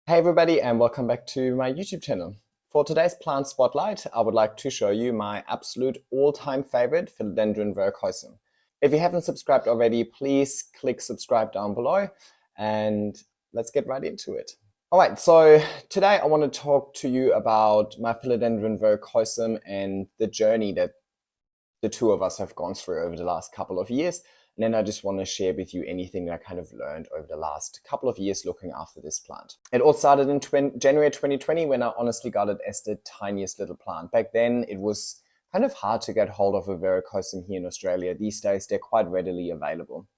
Hey everybody, and welcome back to my YouTube channel. For today's plant spotlight, I would like to show you my absolute all-time favorite Philodendron verrucosum. If you haven't subscribed already, please click subscribe down below and let's get right into it. Alright, so today I want to talk to you about my Philodendron verrucosum and the journey that the two of us have gone through over the last couple of years. And then I just want to share with you anything that I kind of learned over the last couple of years looking after this plant. It all started in January 2020 when I honestly got it as the tiniest little plant. Back then it was kind of hard to get hold of a verrucosum here in Australia. These days they're quite readily available.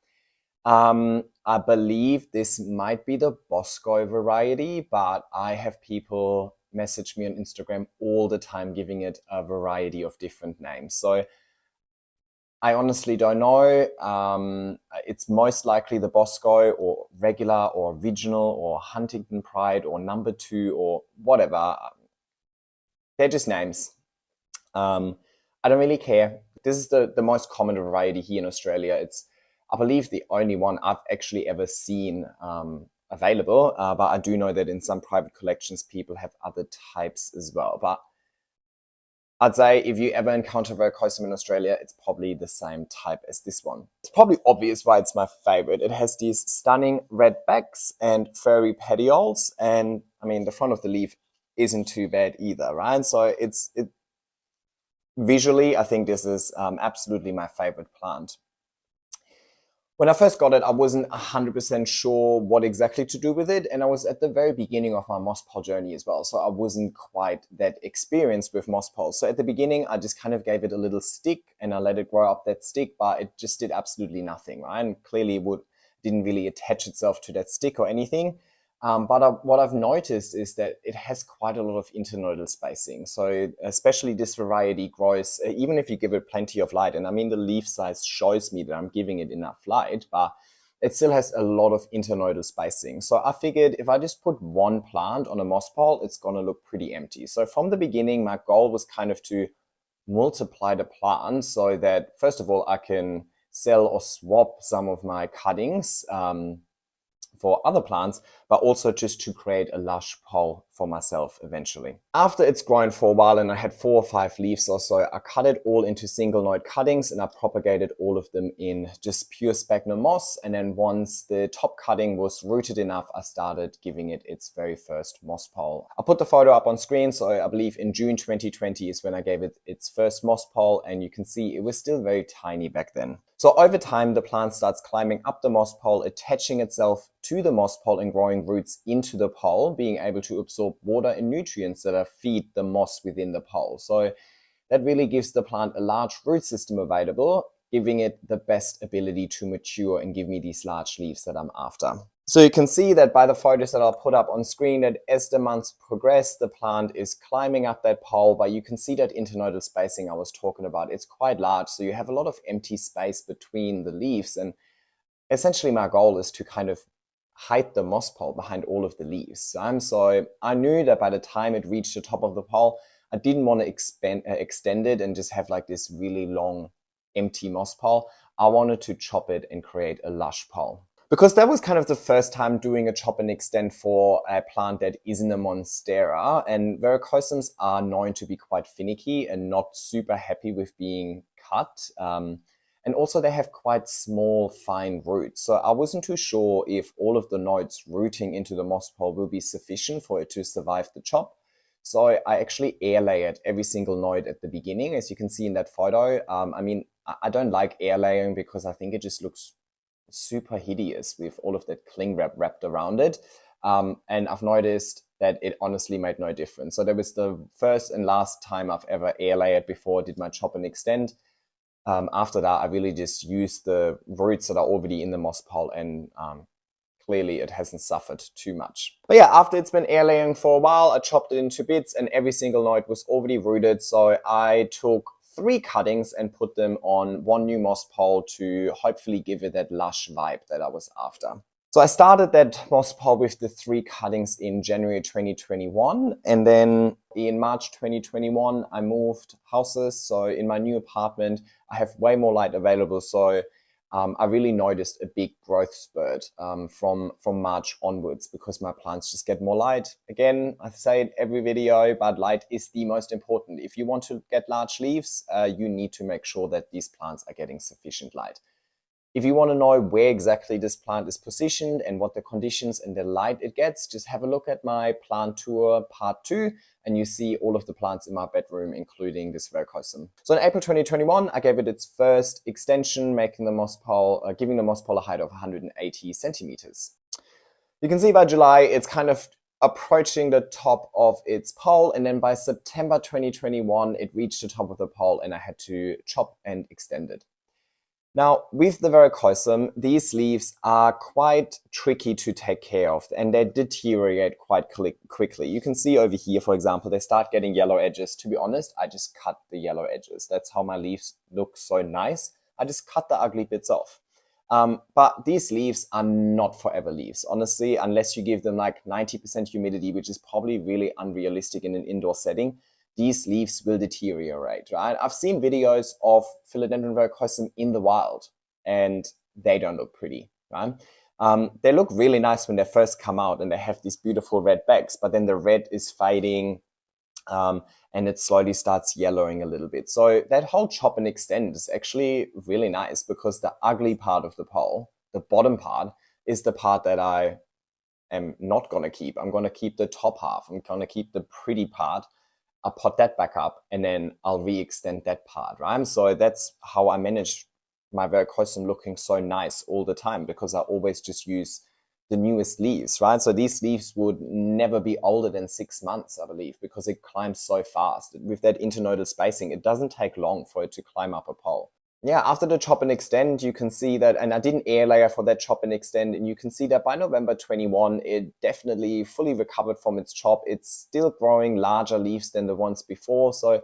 I believe this might be the Bosco variety, but I have people message me on Instagram all the time giving it a variety of different names. So I honestly don't know. It's most likely the Bosco or regular or original or Huntington Pride or number 2 or whatever. They're just names. I don't really care. This is the most common variety here in Australia. It's, I believe, the only one I've actually ever seen available. But I do know that in some private collections, people have other types as well. But I'd say if you ever encounter verrucosum in Australia, it's probably the same type as this one. It's probably obvious why it's my favorite. It has these stunning red backs and furry petioles. And I mean, the front of the leaf isn't too bad either, right? So visually, I think this is absolutely my favorite plant. When I first got it, I wasn't 100% sure what exactly to do with it. And I was at the very beginning of my moss pole journey as well. So I wasn't quite that experienced with moss poles. So at the beginning, I just kind of gave it a little stick and I let it grow up that stick, but it just did absolutely nothing, right? And clearly it didn't really attach itself to that stick or anything. What I've noticed is that it has quite a lot of internodal spacing. So especially this variety grows, even if you give it plenty of light, and I mean the leaf size shows me that I'm giving it enough light, but it still has a lot of internodal spacing. So I figured if I just put one plant on a moss pole, it's gonna look pretty empty. So from the beginning, my goal was kind of to multiply the plant so that, first of all, I can sell or swap some of my cuttings for other plants, but also just to create a lush pole for myself eventually. After it's grown for a while and I had 4 or 5 leaves or so, I cut it all into single node cuttings and I propagated all of them in just pure sphagnum moss. And then once the top cutting was rooted enough, I started giving it its very first moss pole. I'll put the photo up on screen. So I believe in June 2020 is when I gave it its first moss pole, and you can see it was still very tiny back then. So over time, the plant starts climbing up the moss pole, attaching itself to the moss pole and growing roots into the pole, being able to absorb water and nutrients that feed the moss within the pole. So that really gives the plant a large root system available, giving it the best ability to mature and give me these large leaves that I'm after. So you can see that by the photos that I'll put up on screen that as the months progress, the plant is climbing up that pole, but you can see that internodal spacing I was talking about. It's quite large, so you have a lot of empty space between the leaves. And essentially my goal is to kind of hide the moss pole behind all of the leaves. So I knew that by the time it reached the top of the pole, I didn't want to extend it and just have like this really long empty moss pole. I wanted to chop it and create a lush pole. Because that was kind of the first time doing a chop and extend for a plant that isn't a monstera, and verrucosums are known to be quite finicky and not super happy with being cut. And also they have quite small, fine roots. So I wasn't too sure if all of the nodes rooting into the moss pole will be sufficient for it to survive the chop. So I actually air layered every single node at the beginning, as you can see in that photo. I mean, I don't like air layering because I think it just looks super hideous with all of that cling wrap wrapped around it. And I've noticed that it honestly made no difference. So that was the first and last time I've ever air layered before I did my chop and extend. After that, I really just used the roots that are already in the moss pole, and clearly it hasn't suffered too much. But yeah, after it's been air layering for a while, I chopped it into bits and every single node was already rooted. So I took 3 cuttings and put them on 1 new moss pole to hopefully give it that lush vibe that I was after. So I started that moss pole with the 3 cuttings in January 2021, and then in March 2021 I moved houses. So in my new apartment I have way more light available, so I really noticed a big growth spurt from March onwards because my plants just get more light. Again, I say it every video, but light is the most important. If you want to get large leaves, you need to make sure that these plants are getting sufficient light. If you want to know where exactly this plant is positioned and what the conditions and the light it gets, just have a look at my plant tour part 2 and you see all of the plants in my bedroom, including this verrucosum. So in April 2021, I gave it its first extension, making the moss pole, giving the moss pole a height of 180 centimeters. You can see by July, it's kind of approaching the top of its pole, and then by September 2021, it reached the top of the pole and I had to chop and extend it. Now, with the verrucosum, these leaves are quite tricky to take care of and they deteriorate quite quickly. You can see over here, for example, they start getting yellow edges. To be honest, I just cut the yellow edges. That's how my leaves look so nice. I just cut the ugly bits off. But these leaves are not forever leaves, honestly, unless you give them like 90% humidity, which is probably really unrealistic in an indoor setting. These leaves will deteriorate, right? I've seen videos of Philodendron verrucosum in the wild and they don't look pretty, right? They look really nice when they first come out and they have these beautiful red backs, but then the red is fading and it slowly starts yellowing a little bit. So that whole chop and extend is actually really nice because the ugly part of the pole, the bottom part, is the part that I am not going to keep. I'm going to keep the top half. I'm going to keep the pretty part. I'll put that back up and then I'll re-extend that part, right? So that's how I manage my verrucosum looking so nice all the time because I always just use the newest leaves, right? So these leaves would never be older than 6 months, I believe, because it climbs so fast. With that internodal spacing, it doesn't take long for it to climb up a pole. Yeah, after the chop and extend, you can see that, and I did an air layer for that chop and extend, and you can see that by November 21, it definitely fully recovered from its chop. It's still growing larger leaves than the ones before, so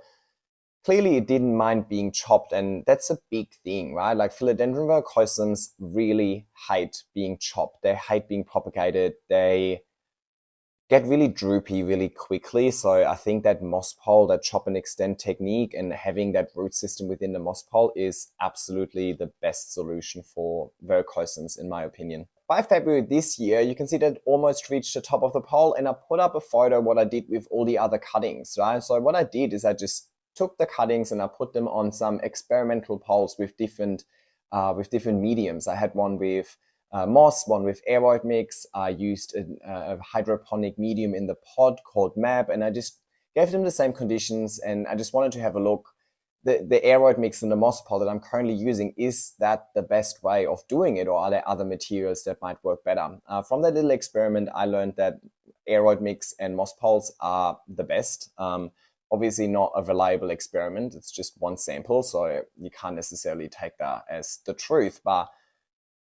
clearly it didn't mind being chopped, and that's a big thing, right? Like Philodendron verrucosums really hate being chopped. They hate being propagated. They get really droopy really quickly. So I think that moss pole, that chop and extend technique and having that root system within the moss pole is absolutely the best solution for verrucosums in my opinion. By February this year, you can see that it almost reached the top of the pole and I put up a photo of what I did with all the other cuttings, right? So what I did is I just took the cuttings and I put them on some experimental poles with different mediums. I had one with moss, one with aeroid mix. I used a hydroponic medium in the pod called MAP, and I just gave them the same conditions, and I just wanted to have a look. The aeroid mix in the moss pod that I'm currently using, is that the best way of doing it, or are there other materials that might work better? From that little experiment, I learned that aeroid mix and moss poles are the best. Obviously not a reliable experiment. It's just one sample, so you can't necessarily take that as the truth, but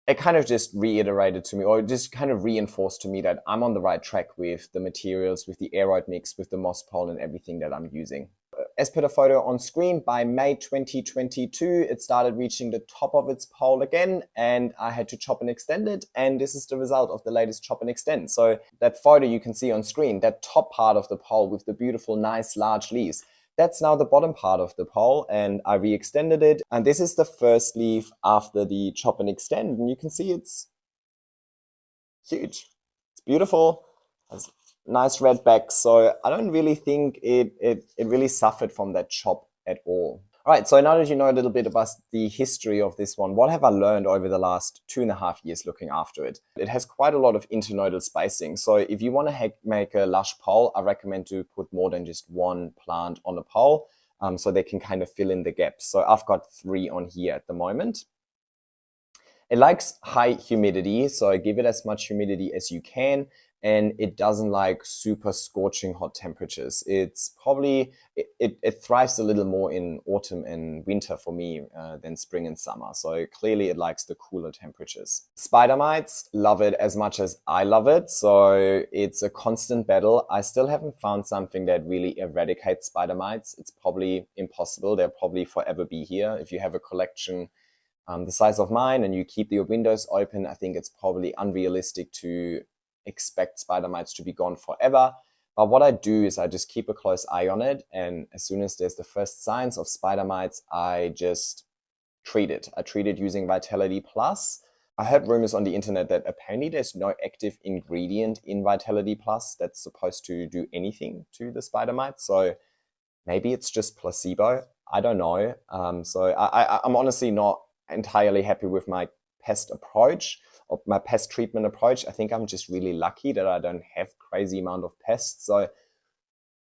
it kind of just reiterated to me, or just kind of reinforced to me that I'm on the right track with the materials, with the aeroid mix, with the moss pole and everything that I'm using. As per the photo on screen, by May 2022, it started reaching the top of its pole again, and I had to chop and extend it, and this is the result of the latest chop and extend. So that photo you can see on screen, that top part of the pole with the beautiful, nice, large leaves, that's now the bottom part of the pole, and I re-extended it. And this is the first leaf after the chop and extend, and you can see it's huge. It's beautiful. Has nice red backs, so I don't really think it really suffered from that chop at all. All right, so now that you know a little bit about the history of this one, what have I learned over the last 2.5 years looking after it? It has quite a lot of internodal spacing. So if you want to make a lush pole, I recommend to put more than just one plant on a pole so they can kind of fill in the gaps. So I've got 3 on here at the moment. It likes high humidity, so give it as much humidity as you can. And it doesn't like super scorching hot temperatures. It's probably, it thrives a little more in autumn and winter for me than spring and summer. So clearly it likes the cooler temperatures. Spider mites love it as much as I love it. So it's a constant battle. I still haven't found something that really eradicates spider mites. It's probably impossible. They'll probably forever be here. If you have a collection the size of mine and you keep your windows open, I think it's probably unrealistic to expect spider mites to be gone forever. But what I do is I just keep a close eye on it, and as soon as there's the first signs of spider mites, I just treat it. I treat it using Vitality Plus. I heard rumors on the internet that apparently there's no active ingredient in Vitality Plus that's supposed to do anything to the spider mites. So maybe it's just placebo. I don't know. I'm honestly not entirely happy with my pest approach or my pest treatment approach. I think I'm just really lucky that I don't have crazy amount of pests. So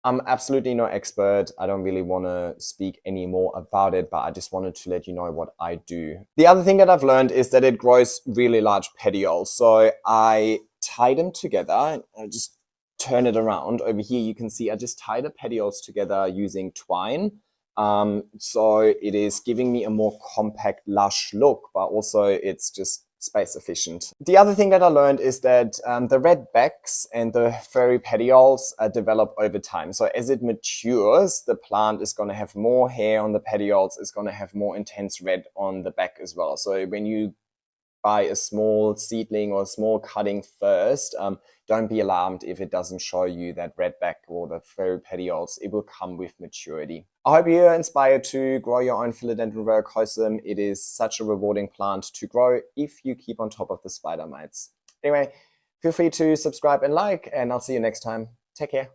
I'm absolutely no expert. I don't really want to speak any more about it, but I just wanted to let you know what I do. The other thing that I've learned is that it grows really large petioles. So I tie them together. I just turn it around. Over here, you can see I just tie the petioles together using twine. So it is giving me a more compact, lush look, but also it's just space efficient. The other thing that I learned is that the red backs and the furry petioles develop over time. So as it matures, the plant is going to have more hair on the petioles, it's going to have more intense red on the back as well. So when you buy a small seedling or a small cutting first, don't be alarmed if it doesn't show you that red back or the furry petioles. It will come with maturity. I hope you're inspired to grow your own Philodendron verrucosum. It is such a rewarding plant to grow if you keep on top of the spider mites. Anyway, feel free to subscribe and like, and I'll see you next time. Take care.